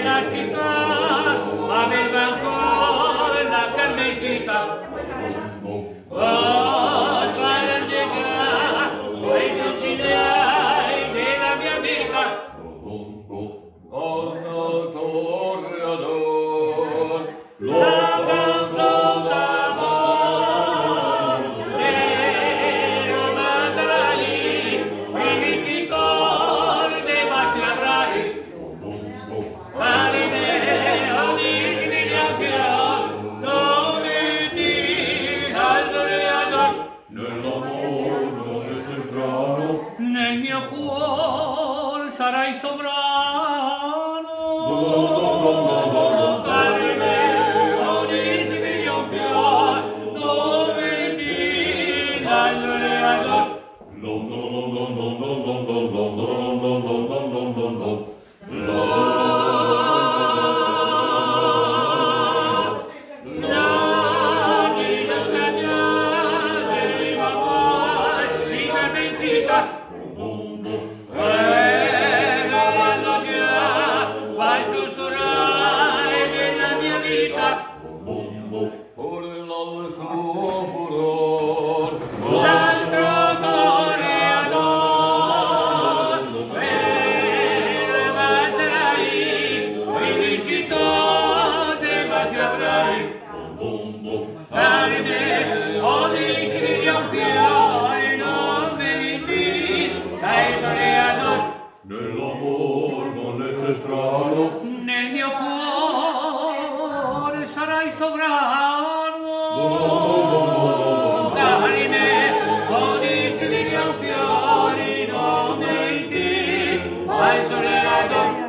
La città aveva ancora la camisetta. Oh, guarda, quei cucinai della mia vita. Oh, tornador, la canzone d'amore, ma sarai, mi vincitor ne baci avrai. Nel mio cuore sarai sovrano. Cari me, onissimi io fior, dove ti dalle ador. Vai sussurrai della mia vita, por il suo furor, l'altro toreador, ma sarai, il vincitore baci avrai. Cari me, odici di un fiore, non meriti, sei toreador. Nell'amor non essere strano, Nel mio cuore sarai sovrano. Cari me, odici di un fiori, non meriti, sei toreador.